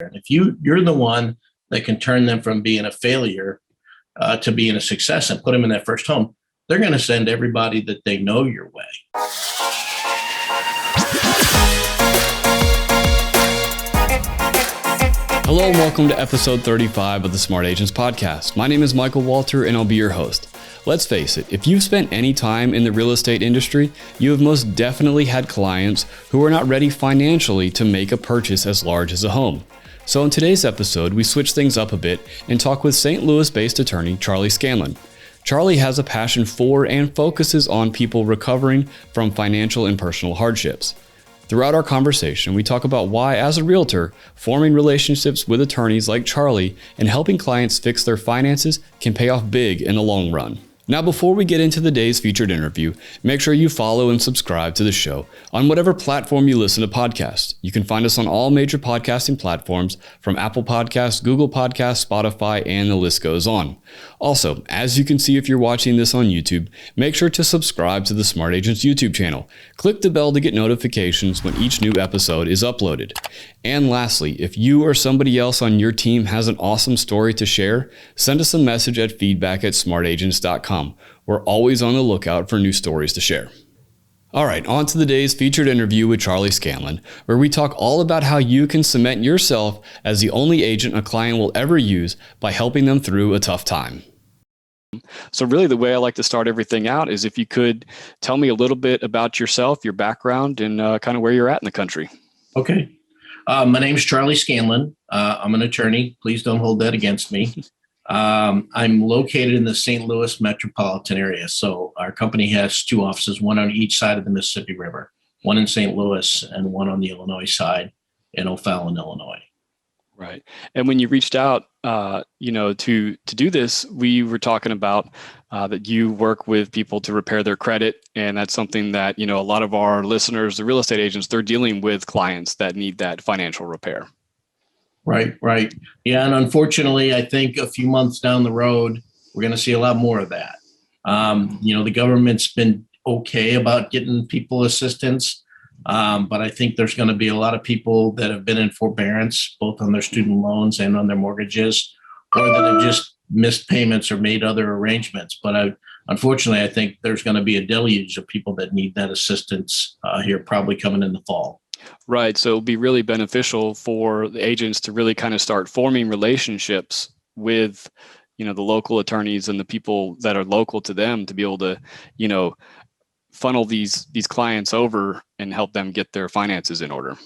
And if you're the one that can turn them from being a failure to being a success and put them in that first home, they're going to send everybody that they know your way. Hello and welcome to episode 35 of the Smart Agents Podcast. My name is Michael Walter and I'll be your host. Let's face it, if you've spent any time in the real estate industry, you have most definitely had clients who are not ready financially to make a purchase as large as a home. So in today's episode, we switch things up a bit and talk with St. Louis-based attorney Charlie Scanlon. Charlie has a passion for and focuses on people recovering from financial and personal hardships. Throughout our conversation, we talk about why, as a realtor, forming relationships with attorneys like Charlie and helping clients fix their finances can pay off big in the long run. Now, before we get into the day's featured interview, make sure you follow and subscribe to the show on whatever platform you listen to podcasts. You can find us on all major podcasting platforms from Apple Podcasts, Google Podcasts, Spotify, and the list goes on. Also, as you can see if you're watching this on YouTube, make sure to subscribe to the Smart Agents YouTube channel. Click the bell to get notifications when each new episode is uploaded. And lastly, if you or somebody else on your team has an awesome story to share, send us a message at feedback@smartagents.com. We're always on the lookout for new stories to share. All right, on to the day's featured interview with Charlie Scanlon, where we talk all about how you can cement yourself as the only agent a client will ever use by helping them through a tough time. So really the way I like to start everything out is if you could tell me a little bit about yourself, your background, and kind of where you're at in the country. Okay. My name is Charlie Scanlon. I'm an attorney. Please don't hold that against me. I'm located in the St. Louis metropolitan area. So our company has two offices, one on each side of the Mississippi River, one in St. Louis and one on the Illinois side in O'Fallon, Illinois. Right. And when you reached out, to do this, we were talking about that you work with people to repair their credit. And that's something that, a lot of our listeners, the real estate agents, they're dealing with clients that need that financial repair. Right. Yeah. And unfortunately, I think a few months down the road, we're going to see a lot more of that. The government's been okay about getting people assistance. But I think there's going to be a lot of people that have been in forbearance, both on their student loans and on their mortgages, or that have just missed payments or made other arrangements. But unfortunately, I think there's going to be a deluge of people that need that assistance here, probably coming in the fall. Right. So it'll be really beneficial for the agents to really kind of start forming relationships with, the local attorneys and the people that are local to them to be able to, funnel these clients over and help them get their finances in order.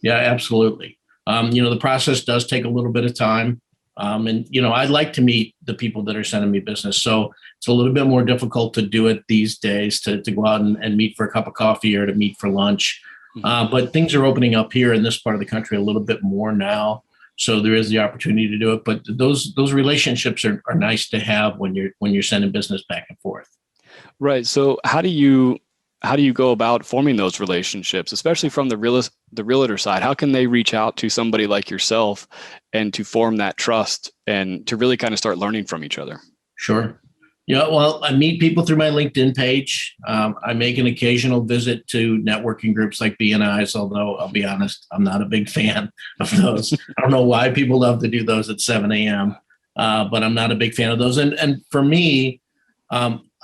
Yeah, absolutely. The process does take a little bit of time. I'd like to meet the people that are sending me business. So it's a little bit more difficult to do it these days to go out and meet for a cup of coffee or to meet for lunch. But things are opening up here in this part of the country a little bit more now. So there is the opportunity to do it. But those relationships are nice to have when you're sending business back and forth. Right. So how do you go about forming those relationships, especially from the realtor side? How can they reach out to somebody like yourself and to form that trust and to really kind of start learning from each other? Sure. Yeah, well, I meet people through my LinkedIn page. I make an occasional visit to networking groups like BNI's, although I'll be honest, I'm not a big fan of those. I don't know why people love to do those at 7 a.m., but I'm not a big fan of those. And for me,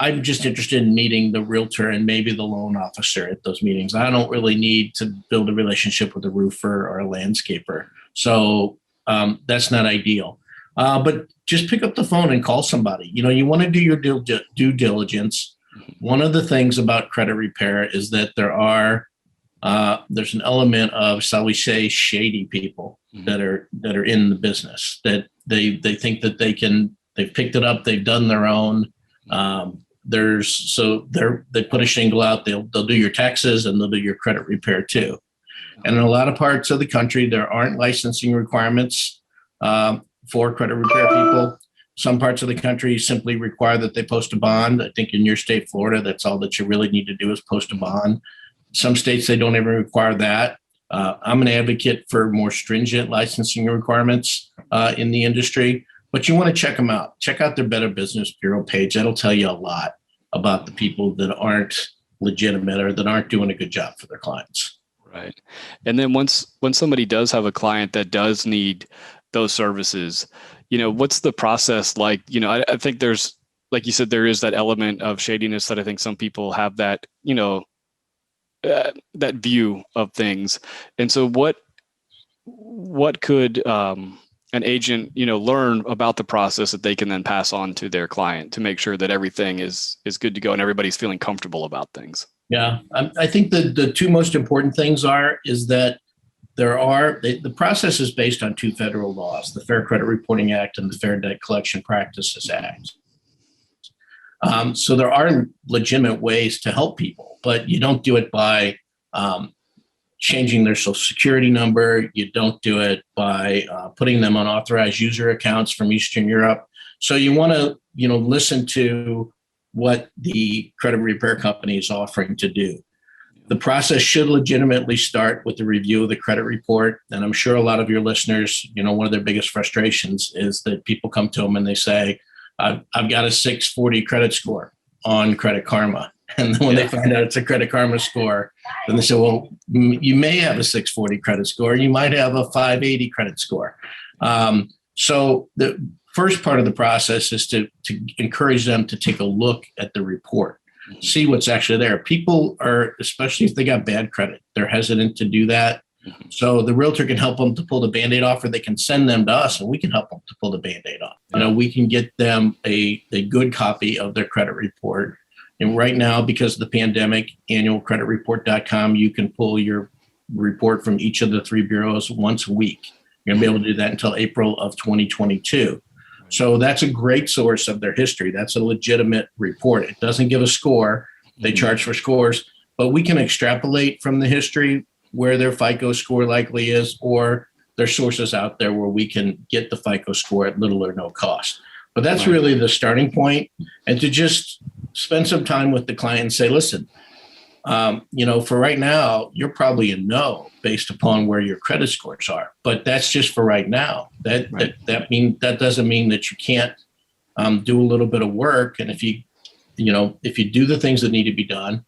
I'm just interested in meeting the realtor and maybe the loan officer at those meetings. I don't really need to build a relationship with a roofer or a landscaper. So that's not ideal. But just pick up the phone and call somebody. You want to do your due diligence. One of the things about credit repair is that there's an element of, shall we say, shady people that are in the business, that they think that they've picked it up, they've done their own. They put a shingle out, they'll do your taxes and they'll do your credit repair too. And in a lot of parts of the country, there aren't licensing requirements for credit repair people. Some parts of the country simply require that they post a bond. I think in your state, Florida, that's all that you really need to do is post a bond. Some states, they don't even require that. I'm an advocate for more stringent licensing requirements in the industry. But you want to check them out. Check out their Better Business Bureau page. That'll tell you a lot about the people that aren't legitimate or that aren't doing a good job for their clients. Right. And then when somebody does have a client that does need those services, what's the process like? I think there's, like you said, there is that element of shadiness that I think some people have that, that view of things. And so what could an agent, learn about the process that they can then pass on to their client to make sure that everything is good to go and everybody's feeling comfortable about things? Yeah, I think the two most important things is that the process is based on two federal laws, the Fair Credit Reporting Act and the Fair Debt Collection Practices Act. So there are legitimate ways to help people, but you don't do it by changing their social security number. You don't do it by putting them on authorized user accounts from Eastern Europe. So you want to, listen to what the credit repair company is offering to do. The process should legitimately start with the review of the credit report. And I'm sure a lot of your listeners, one of their biggest frustrations is that people come to them and they say, I've got a 640 credit score on Credit Karma. And then when they find out it's a Credit Karma score, then they say, well, you may have a 640 credit score. You might have a 580 credit score. So the first part of the process is to encourage them to take a look at the report, see what's actually there. People are, especially if they got bad credit, they're hesitant to do that. So the realtor can help them to pull the Band-Aid off, or they can send them to us and we can help them to pull the Band-Aid off. We can get them a good copy of their credit report. And right now, because of the pandemic, annualcreditreport.com, you can pull your report from each of the three bureaus once a week. You're going to be able to do that until April of 2022. So that's a great source of their history. That's a legitimate report. It doesn't give a score. They charge for scores, but we can extrapolate from the history where their FICO score likely is, or there's sources out there where we can get the FICO score at little or no cost. But that's really the starting point. And to just spend some time with the client and say, listen, for right now, you're probably a no based upon where your credit scores are. But that's just for right now. That doesn't mean that you can't do a little bit of work. And if you do the things that need to be done,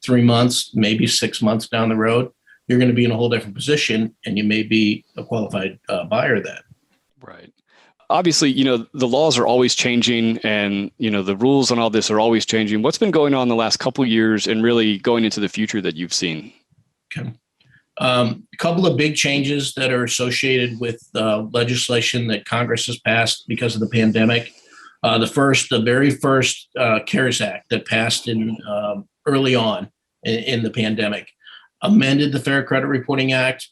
3 months, maybe 6 months down the road, you're going to be in a whole different position, and you may be a qualified buyer then. Right. Obviously, the laws are always changing, and, the rules on all this are always changing. What's been going on the last couple of years and really going into the future that you've seen? Okay. A couple of big changes that are associated with legislation that Congress has passed because of the pandemic. The very first CARES Act that passed in early on in the pandemic amended the Fair Credit Reporting Act.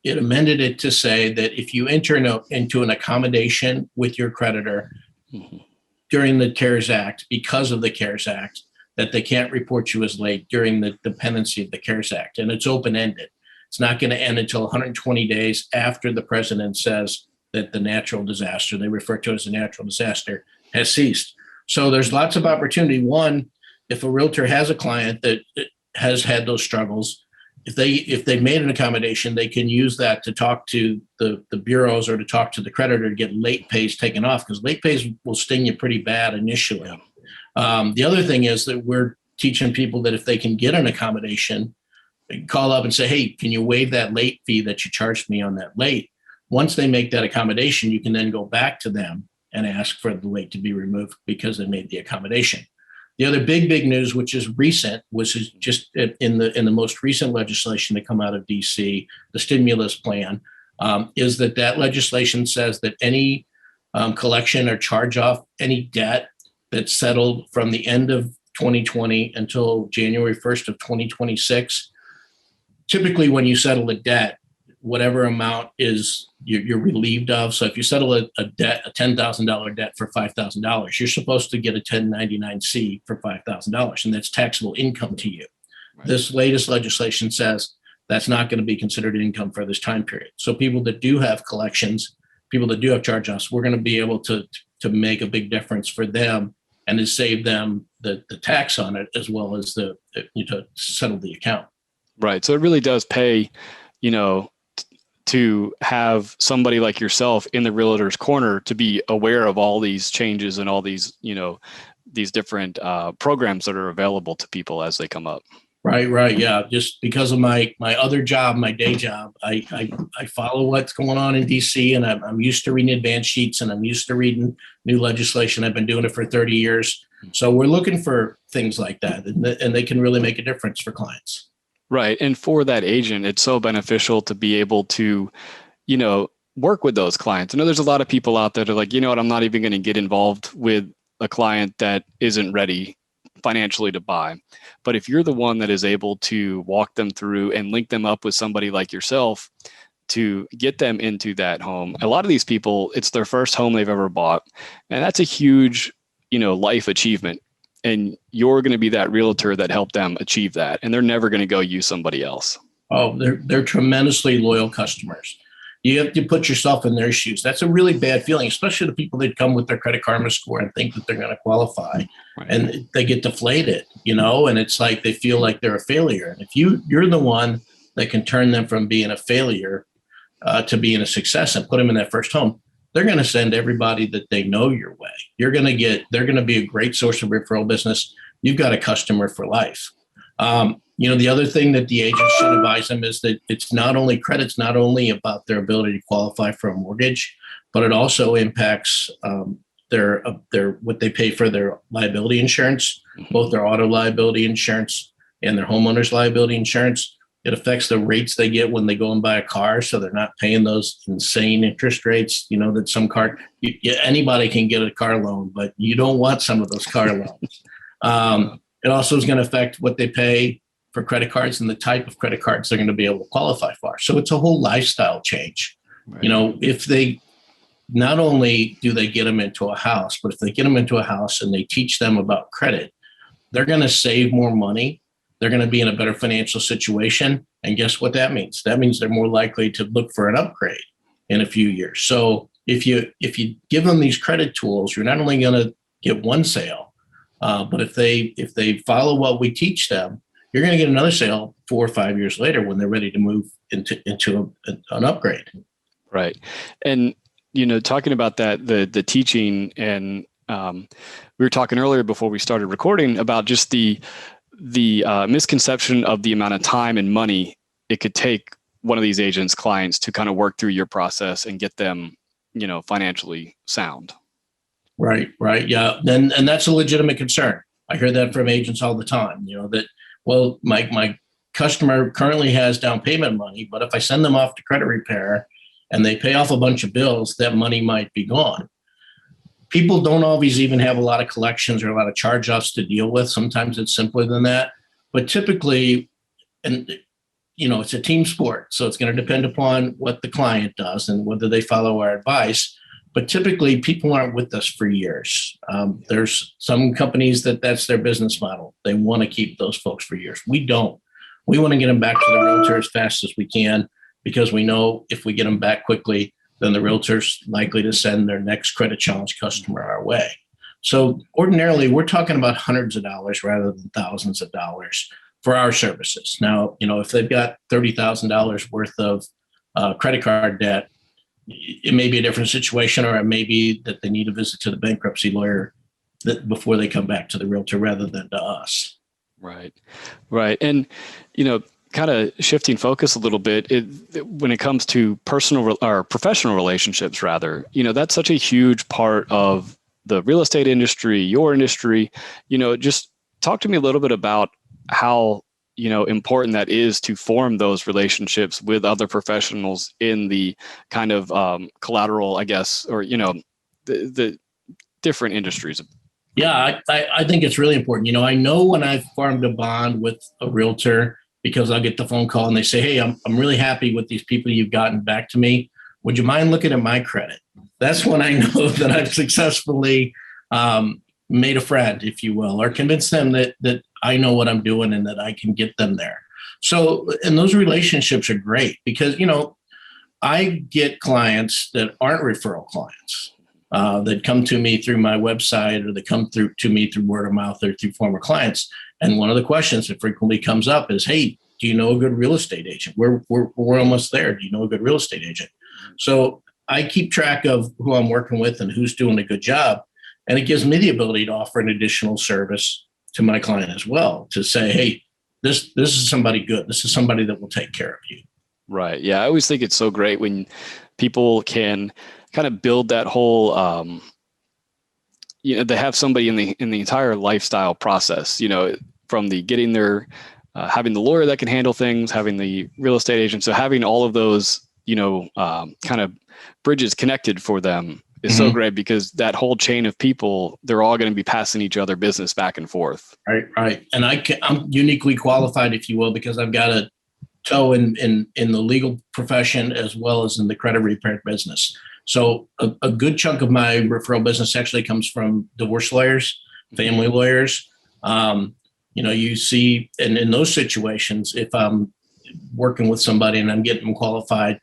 It amended it to say that if you enter into an accommodation with your creditor during the CARES Act, because of the CARES Act, that they can't report you as late during the pendency of the CARES Act. And it's open-ended. It's not going to end until 120 days after the president says that the natural disaster, they refer to it as a natural disaster, has ceased. So there's lots of opportunity. One, if a realtor has a client that has had those struggles, if they've made an accommodation, they can use that to talk to the bureaus or to talk to the creditor to get late pays taken off, because late pays will sting you pretty bad initially. The other thing is that we're teaching people that if they can get an accommodation, they can call up and say, hey, can you waive that late fee that you charged me on that late? Once they make that accommodation, you can then go back to them and ask for the late to be removed because they made the accommodation. The other big news, which is recent, was just in the most recent legislation to come out of DC, the stimulus plan, is that legislation says that any collection or charge off any debt that's settled from the end of 2020 until January 1st of 2026, typically when you settle a debt, whatever amount is you're relieved of. So if you settle a debt, a $10,000 debt for $5,000, you're supposed to get a 1099-C for $5,000, and that's taxable income to you. Right. This latest legislation says that's not going to be considered income for this time period. So people that do have collections, people that do have charge-offs, we're going to be able to make a big difference for them and to save them the tax on it, as well as to settle the account. Right. So it really does pay, to have somebody like yourself in the realtor's corner to be aware of all these changes and all these, these different programs that are available to people as they come up. Right, right. Yeah. Just because of my other job, my day job, I follow what's going on in DC, and I'm used to reading advance sheets, and I'm used to reading new legislation. I've been doing it for 30 years. So we're looking for things like that, and they can really make a difference for clients. Right. And for that agent, it's so beneficial to be able to, work with those clients. I know there's a lot of people out there that are like, you know what, I'm not even going to get involved with a client that isn't ready financially to buy. But if you're the one that is able to walk them through and link them up with somebody like yourself to get them into that home, a lot of these people, it's their first home they've ever bought. And that's a huge, life achievement. And you're going to be that realtor that helped them achieve that. And they're never going to go use somebody else. Oh, they're tremendously loyal customers. You have to put yourself in their shoes. That's a really bad feeling, especially the people that come with their Credit Karma score and think that they're going to qualify, Right. and they get deflated, and it's like they feel like they're a failure. And if you're the one that can turn them from being a failure to being a success and put them in that first home, they're going to send everybody that they know your way. They're going to be a great source of referral business. You've got a customer for life. The other thing that the agents should advise them is that credit's not only about their ability to qualify for a mortgage, but it also impacts their what they pay for their liability insurance, both their auto liability insurance and their homeowner's liability insurance. It affects the rates they get when they go and buy a car, so they're not paying those insane interest rates. That some anybody can get a car loan, but you don't want some of those car loans. It also is going to affect what they pay for credit cards and the type of credit cards they're going to be able to qualify for. So it's a whole lifestyle change. Right. If they not only do they get them into a house, but if they get them into a house and they teach them about credit, they're going to save more money. They're going to be in a better financial situation. And guess what that means? That means they're more likely to look for an upgrade in a few years. So if you give them these credit tools, you're not only going to get one sale, but if they follow what we teach them, you're going to get another sale 4 or 5 years later when they're ready to move into an upgrade. Right. And, talking about that, the teaching, and we were talking earlier before we started recording about just the misconception of the amount of time and money it could take one of these agents' clients to kind of work through your process and get them, financially sound. Right. Yeah. And that's a legitimate concern. I hear that from agents all the time, that, well, my customer currently has down payment money, but if I send them off to credit repair and they pay off a bunch of bills, that money might be gone. People don't always even have a lot of collections or a lot of charge-offs to deal with. Sometimes it's simpler than that. But typically, and it's a team sport, so it's going to depend upon what the client does and whether they follow our advice. But typically, people aren't with us for years. There's some companies that's their business model. They want to keep those folks for years. We don't. We want to get them back to the realtor as fast as we can, because we know if we get them back quickly, then the realtor's likely to send their next credit challenge customer our way. So ordinarily, we're talking about hundreds of dollars rather than thousands of dollars for our services. Now, if they've got $30,000 worth of credit card debt, it may be a different situation, or it may be that they need a visit to the bankruptcy lawyer before they come back to the realtor rather than to us. Right. And, kind of shifting focus a little bit, when it comes to personal or professional relationships, rather, that's such a huge part of the real estate industry, your industry. Just talk to me a little bit about how, important that is to form those relationships with other professionals in the kind of collateral, I guess, or, the different industries. Yeah, I think it's really important. I know when I've formed a bond with a realtor, because I'll get the phone call and they say, hey, I'm really happy with these people you've gotten back to me. Would you mind looking at my credit? That's when I know that I've successfully made a friend, if you will, or convinced them that I know what I'm doing and that I can get them there. So, and those relationships are great because, I get clients that aren't referral clients that come to me through my website, or they come through to me through word of mouth or through former clients. And one of the questions that frequently comes up is, hey, do you know a good real estate agent? We're almost there. Do you know a good real estate agent? So I keep track of who I'm working with and who's doing a good job. And it gives me the ability to offer an additional service to my client as well, to say, hey, this is somebody good. This is somebody that will take care of you. Right. Yeah. I always think it's so great when people can kind of build that whole, they have somebody in the entire lifestyle process, from the getting their, having the lawyer that can handle things, having the real estate agent. So having all of those, kind of bridges connected for them is so great, because that whole chain of people, they're all going to be passing each other business back and forth. Right. And I'm uniquely qualified, if you will, because I've got a toe in the legal profession as well as in the credit repair business. So a good chunk of my referral business actually comes from divorce lawyers, family lawyers. You see, and in those situations, if I'm working with somebody and I'm getting them qualified,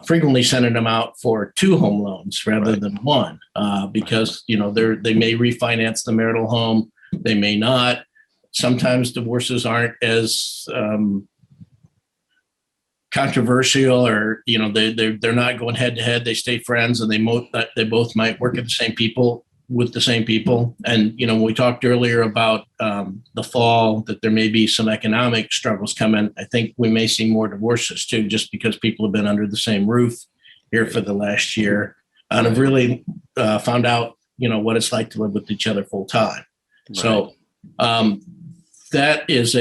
frequently sending them out for 2 home loans rather than 1, because, they may refinance the marital home. They may not. Sometimes divorces aren't as controversial, or, they're not going head to head. They stay friends, and they both might work at the same people with the same people. And, when we talked earlier about the fall, that there may be some economic struggles coming, I think we may see more divorces too, just because people have been under the same roof here for the last year and have really found out, what it's like to live with each other full time. Right. So that is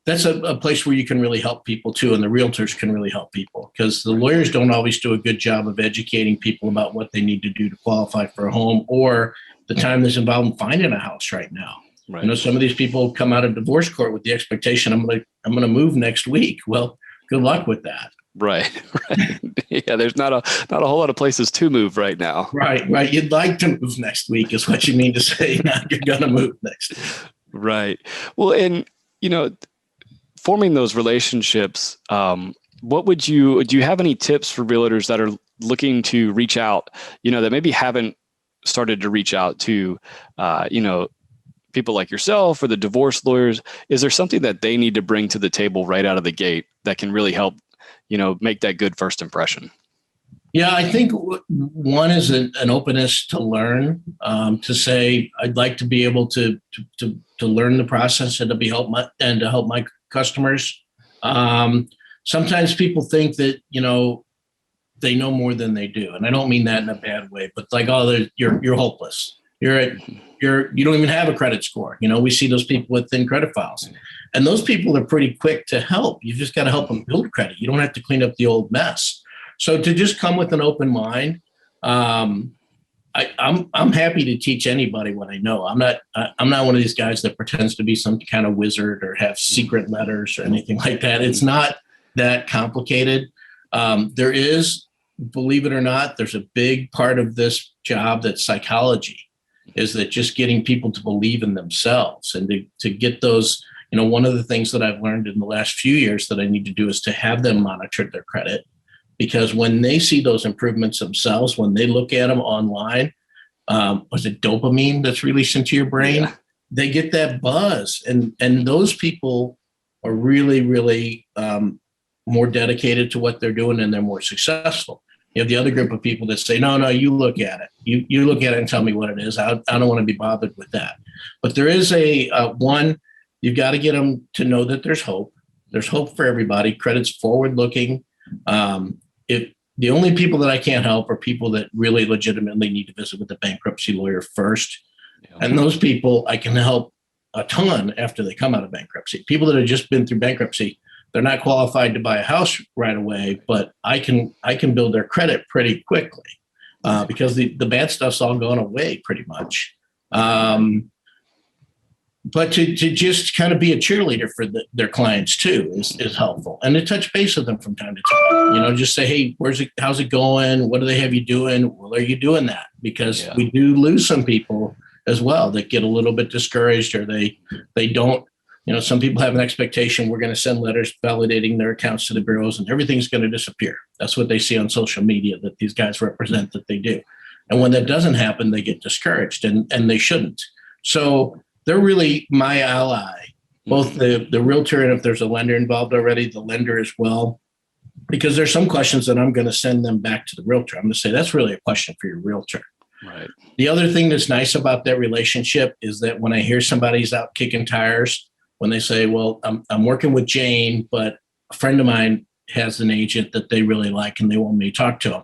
that's a place where you can really help people too. And the realtors can really help people, because the lawyers don't always do a good job of educating people about what they need to do to qualify for a home, or the time that's involved in finding a house right now. Right. Some of these people come out of divorce court with the expectation, I'm going to move next week. Well, good luck with that. Right. Yeah. There's not a whole lot of places to move right now. Right. You'd like to move next week is what you mean to say. Not you're going to move next week. Right. Well, and, forming those relationships, do you have any tips for realtors that are looking to reach out, that maybe haven't started to reach out to, people like yourself or the divorce lawyers? Is there something that they need to bring to the table right out of the gate that can really help, make that good first impression? Yeah, I think one is an openness to learn, to say, I'd like to be able to learn the process and to help my customers. Sometimes people think that, they know more than they do. And I don't mean that in a bad way, but like, you're hopeless. You don't even have a credit score. We see those people with thin credit files, and those people are pretty quick to help. You just got to help them build credit. You don't have to clean up the old mess. So to just come with an open mind, I'm happy to teach anybody what I know. I'm not one of these guys that pretends to be some kind of wizard or have secret letters or anything like that. It's not that complicated. There is, believe it or not, there's a big part of this job that's psychology, is that just getting people to believe in themselves and to get those. One of the things that I've learned in the last few years that I need to do is to have them monitor their credit. Because when they see those improvements themselves, when they look at them online, was it dopamine that's released into your brain? Yeah. They get that buzz. And those people are really, really more dedicated to what they're doing, and they're more successful. You have the other group of people that say, no, you look at it. You look at it and tell me what it is. I don't want to be bothered with that. But there is one, you've got to get them to know that there's hope. There's hope for everybody. Credit's forward-looking. If the only people that I can't help are people that really legitimately need to visit with a bankruptcy lawyer first. Yeah. And those people I can help a ton after they come out of bankruptcy. People that have just been through bankruptcy, they're not qualified to buy a house right away, but I can build their credit pretty quickly because the bad stuff's all gone away pretty much. But to just kind of be a cheerleader for their clients too is helpful, and to touch base with them from time to time. Just say, hey, how's it going? What do they have you doing? Well, are you doing that? Because we do lose some people as well that get a little bit discouraged, or they don't. Some people have an expectation we're going to send letters validating their accounts to the bureaus and everything's going to disappear. That's what they see on social media that these guys represent that they do, and when that doesn't happen, they get discouraged, and they shouldn't. So they're really my ally, both the realtor, and if there's a lender involved already, the lender as well, because there's some questions that I'm going to send them back to the realtor. I'm going to say, that's really a question for your realtor. Right. The other thing that's nice about that relationship is that when I hear somebody's out kicking tires, when they say, well, I'm working with Jane, but a friend of mine has an agent that they really like and they want me to talk to him.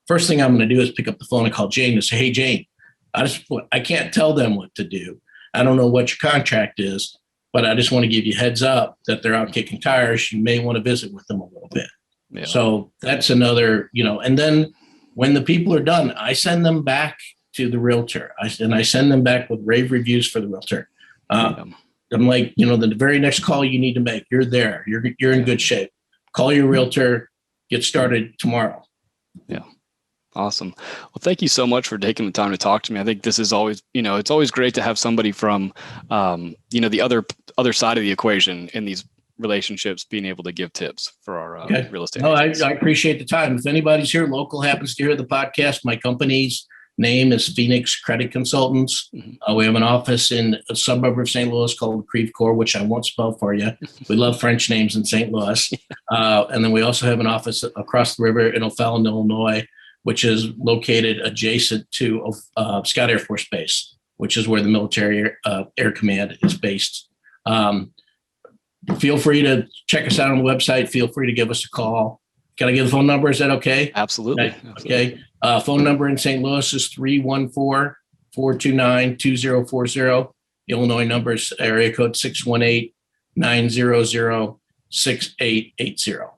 First thing I'm going to do is pick up the phone and call Jane and say, hey, Jane, I can't tell them what to do. I don't know what your contract is, but I just want to give you heads up that they're out kicking tires. You may want to visit with them a little bit. Yeah. So that's another, and then when the people are done, I send them back to the realtor. I send them back with rave reviews for the realtor. I'm like, the very next call you need to make, you're there, you're in good shape. Call your realtor, get started tomorrow. Yeah. Awesome. Well, thank you so much for taking the time to talk to me. I think this is always, it's always great to have somebody from, the other side of the equation in these relationships, being able to give tips for our real estate. No, I appreciate the time. If anybody's here local, happens to hear the podcast, my company's name is Phoenix Credit Consultants. Mm-hmm. We have an office in a suburb of St. Louis called Creve Coeur, which I won't spell for you. We love French names in St. Louis. And then we also have an office across the river in O'Fallon, Illinois, which is located adjacent to Scott Air Force Base, which is where the military air command is based. Feel free to check us out on the website. Feel free to give us a call. Can I give the phone number? Is that okay? Absolutely. Okay. Phone number in St. Louis is 314-429-2040. The Illinois number is area code 618-900-6880.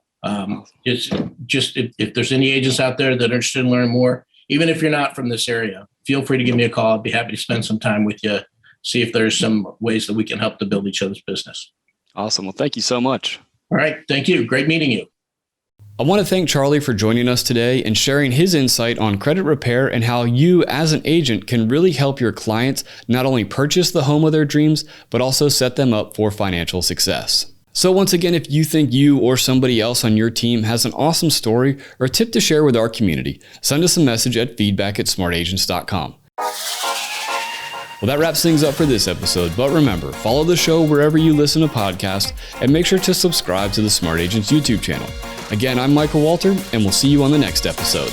Just if there's any agents out there that are interested in learning more, even if you're not from this area, feel free to give me a call. I'd be happy to spend some time with you, see if there's some ways that we can help to build each other's business. Awesome. Well, thank you so much. All right. Thank you. Great meeting you. I want to thank Charlie for joining us today and sharing his insight on credit repair and how you as an agent can really help your clients not only purchase the home of their dreams, but also set them up for financial success. So once again, if you think you or somebody else on your team has an awesome story or a tip to share with our community, send us a message at feedback@smartagents.com. Well, that wraps things up for this episode, but remember, follow the show wherever you listen to podcasts and make sure to subscribe to the Smart Agents YouTube channel. Again, I'm Michael Walter, and we'll see you on the next episode.